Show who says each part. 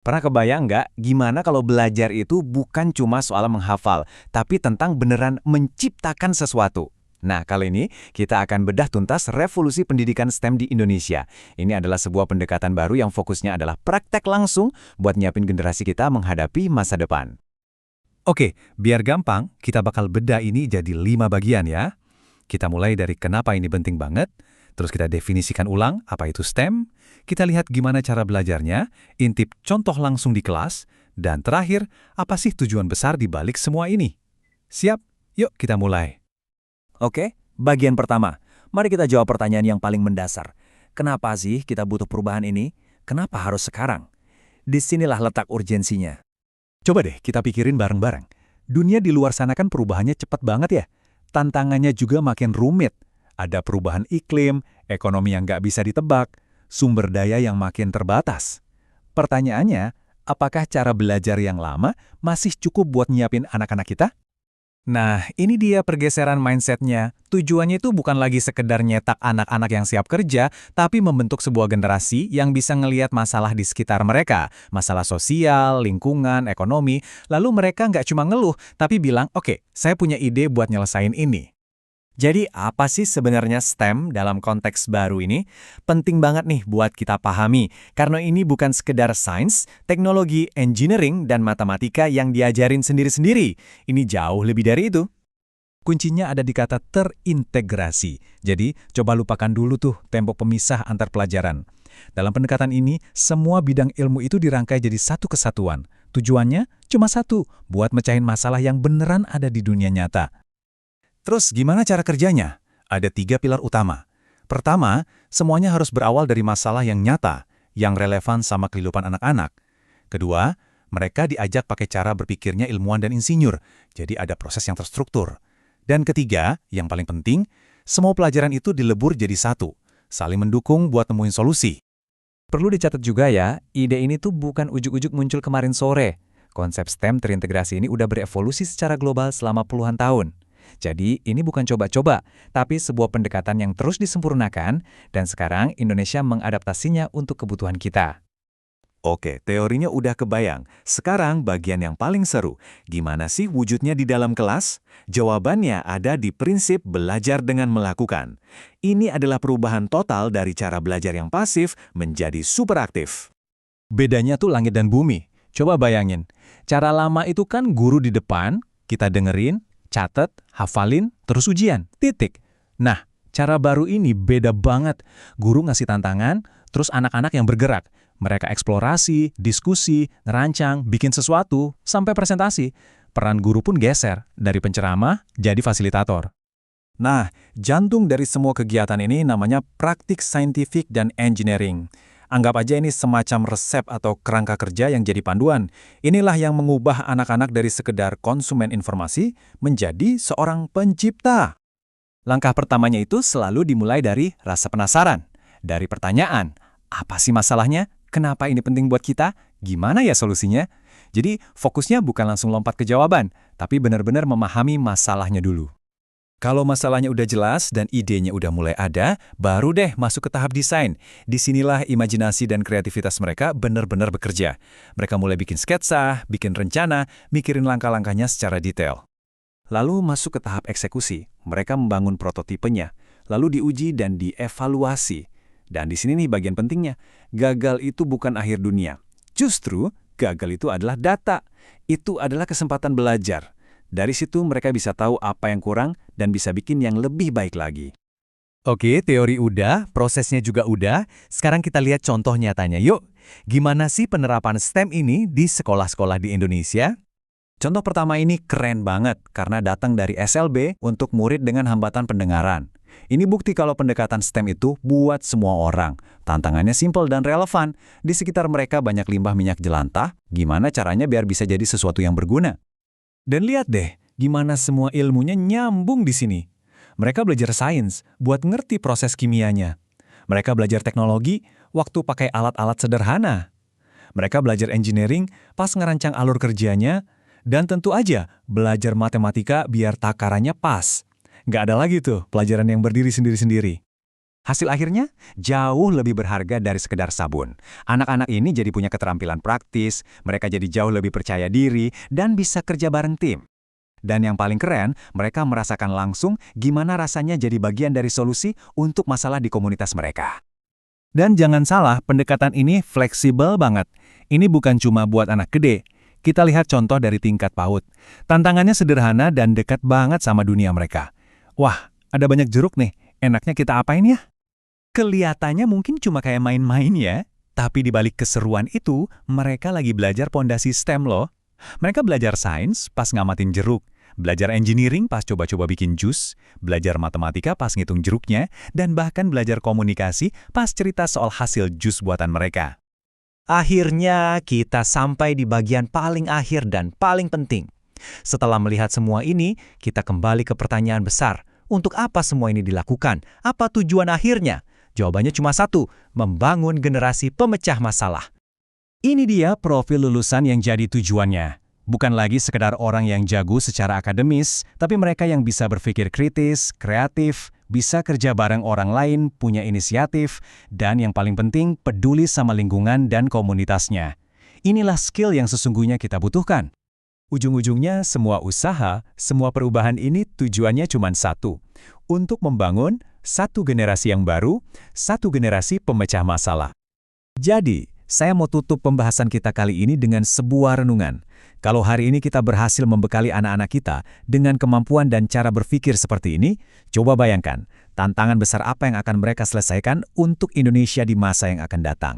Speaker 1: Pernah kebayang nggak gimana kalau belajar itu bukan cuma soal menghafal, tapi tentang beneran menciptakan sesuatu? Nah, kali ini kita akan bedah tuntas revolusi pendidikan STEM di Indonesia. Ini adalah sebuah pendekatan baru yang fokusnya adalah praktek langsung buat nyiapin generasi kita menghadapi masa depan.
Speaker 2: Oke, biar gampang, kita bakal bedah ini jadi 5 bagian ya. Kita mulai dari kenapa ini penting banget, terus kita definisikan ulang apa itu STEM, kita lihat gimana cara belajarnya, intip contoh langsung di kelas, dan terakhir, apa sih tujuan besar di balik semua ini? Siap? Yuk kita mulai.
Speaker 3: Oke, bagian pertama. Mari kita jawab pertanyaan yang paling mendasar. Kenapa sih kita butuh perubahan ini? Kenapa harus sekarang? Disinilah letak urgensinya.
Speaker 2: Coba deh kita pikirin bareng-bareng. Dunia di luar sana kan perubahannya cepat banget ya. Tantangannya juga makin rumit. Ada perubahan iklim, ekonomi yang nggak bisa ditebak, sumber daya yang makin terbatas. Pertanyaannya, apakah cara belajar yang lama masih cukup buat nyiapin anak-anak kita?
Speaker 1: Nah, ini dia pergeseran mindsetnya. Tujuannya itu bukan lagi sekedar nyetak anak-anak yang siap kerja, tapi membentuk sebuah generasi yang bisa ngelihat masalah di sekitar mereka. Masalah sosial, lingkungan, ekonomi. Lalu mereka nggak cuma ngeluh, tapi bilang, oke, saya punya ide buat nyelesain ini.
Speaker 3: Jadi apa sih sebenarnya STEM dalam konteks baru ini? Penting banget nih buat kita pahami, karena ini bukan sekedar sains, teknologi, engineering, dan matematika yang diajarin sendiri-sendiri. Ini jauh lebih dari itu.
Speaker 2: Kuncinya ada di kata terintegrasi. Jadi, coba lupakan dulu tuh tembok pemisah antar pelajaran. Dalam pendekatan ini, semua bidang ilmu itu dirangkai jadi satu kesatuan. Tujuannya cuma satu, buat mecahin masalah yang beneran ada di dunia nyata. Terus gimana cara kerjanya? Ada 3 pilar utama. Pertama, semuanya harus berawal dari masalah yang nyata, yang relevan sama kehidupan anak-anak. Kedua, mereka diajak pakai cara berpikirnya ilmuwan dan insinyur, jadi ada proses yang terstruktur. Dan ketiga, yang paling penting, semua pelajaran itu dilebur jadi satu, saling mendukung buat nemuin solusi.
Speaker 1: Perlu dicatat juga ya, ide ini tuh bukan ujuk-ujuk muncul kemarin sore. Konsep STEM terintegrasi ini udah berevolusi secara global selama puluhan tahun. Jadi, ini bukan coba-coba, tapi sebuah pendekatan yang terus disempurnakan, dan sekarang Indonesia mengadaptasinya untuk kebutuhan kita.
Speaker 3: Oke, teorinya udah kebayang. Sekarang bagian yang paling seru. Gimana sih wujudnya di dalam kelas? Jawabannya ada di prinsip belajar dengan melakukan. Ini adalah perubahan total dari cara belajar yang pasif menjadi super aktif.
Speaker 2: Bedanya tuh langit dan bumi. Coba bayangin, cara lama itu kan guru di depan, kita dengerin, catet, hafalin, terus ujian, titik. Nah, cara baru ini beda banget. Guru ngasih tantangan, terus anak-anak yang bergerak. Mereka eksplorasi, diskusi, ngerancang, bikin sesuatu, sampai presentasi. Peran guru pun geser, dari penceramah jadi fasilitator. Nah, jantung dari semua kegiatan ini namanya praktik saintifik dan engineering. Anggap aja ini semacam resep atau kerangka kerja yang jadi panduan. Inilah yang mengubah anak-anak dari sekedar konsumen informasi menjadi seorang pencipta.
Speaker 1: Langkah pertamanya itu selalu dimulai dari rasa penasaran. Dari pertanyaan, apa sih masalahnya? Kenapa ini penting buat kita? Gimana ya solusinya? Jadi fokusnya bukan langsung lompat ke jawaban, tapi benar-benar memahami masalahnya dulu.
Speaker 2: Kalau masalahnya udah jelas dan idenya udah mulai ada, baru deh masuk ke tahap desain. Disinilah imajinasi dan kreativitas mereka benar-benar bekerja. Mereka mulai bikin sketsa, bikin rencana, mikirin langkah-langkahnya secara detail. Lalu masuk ke tahap eksekusi. Mereka membangun prototipenya, lalu diuji dan dievaluasi. Dan di sini nih bagian pentingnya, gagal itu bukan akhir dunia. Justru, gagal itu adalah data. Itu adalah kesempatan belajar. Dari situ mereka bisa tahu apa yang kurang dan bisa bikin yang lebih baik lagi.
Speaker 3: Oke, teori udah, prosesnya juga udah. Sekarang kita lihat contoh nyatanya yuk. Gimana sih penerapan STEM ini di sekolah-sekolah di Indonesia?
Speaker 2: Contoh pertama ini keren banget karena datang dari SLB untuk murid dengan hambatan pendengaran. Ini bukti kalau pendekatan STEM itu buat semua orang. Tantangannya simpel dan relevan. Di sekitar mereka banyak limbah minyak jelantah. Gimana caranya biar bisa jadi sesuatu yang berguna? Dan lihat deh, gimana semua ilmunya nyambung di sini. Mereka belajar sains buat ngerti proses kimianya. Mereka belajar teknologi waktu pakai alat-alat sederhana. Mereka belajar engineering pas ngerancang alur kerjanya. Dan tentu aja belajar matematika biar takarannya pas. Nggak ada lagi tuh pelajaran yang berdiri sendiri-sendiri. Hasil akhirnya jauh lebih berharga dari sekedar sabun. Anak-anak ini jadi punya keterampilan praktis, mereka jadi jauh lebih percaya diri, dan bisa kerja bareng tim. Dan yang paling keren, mereka merasakan langsung gimana rasanya jadi bagian dari solusi untuk masalah di komunitas mereka.
Speaker 1: Dan jangan salah, pendekatan ini fleksibel banget. Ini bukan cuma buat anak gede. Kita lihat contoh dari tingkat PAUD. Tantangannya sederhana dan dekat banget sama dunia mereka. Wah, ada banyak jeruk nih. Enaknya kita apain ya? Kelihatannya mungkin cuma kayak main-main ya. Tapi di balik keseruan itu, mereka lagi belajar pondasi STEM loh. Mereka belajar sains pas ngamatin jeruk, belajar engineering pas coba-coba bikin jus, belajar matematika pas ngitung jeruknya, dan bahkan belajar komunikasi pas cerita soal hasil jus buatan mereka. Akhirnya, kita sampai di bagian paling akhir dan paling penting. Setelah melihat semua ini, kita kembali ke pertanyaan besar. Untuk apa semua ini dilakukan? Apa tujuan akhirnya? Jawabannya cuma satu, membangun generasi pemecah masalah. Ini dia profil lulusan yang jadi tujuannya. Bukan lagi sekedar orang yang jago secara akademis, tapi mereka yang bisa berpikir kritis, kreatif, bisa kerja bareng orang lain, punya inisiatif, dan yang paling penting, peduli sama lingkungan dan komunitasnya. Inilah skill yang sesungguhnya kita butuhkan. Ujung-ujungnya, semua usaha, semua perubahan ini tujuannya cuma satu, untuk membangun satu generasi yang baru, satu generasi pemecah masalah. Jadi, saya mau tutup pembahasan kita kali ini dengan sebuah renungan. Kalau hari ini kita berhasil membekali anak-anak kita dengan kemampuan dan cara berpikir seperti ini, coba bayangkan, tantangan besar apa yang akan mereka selesaikan untuk Indonesia di masa yang akan datang.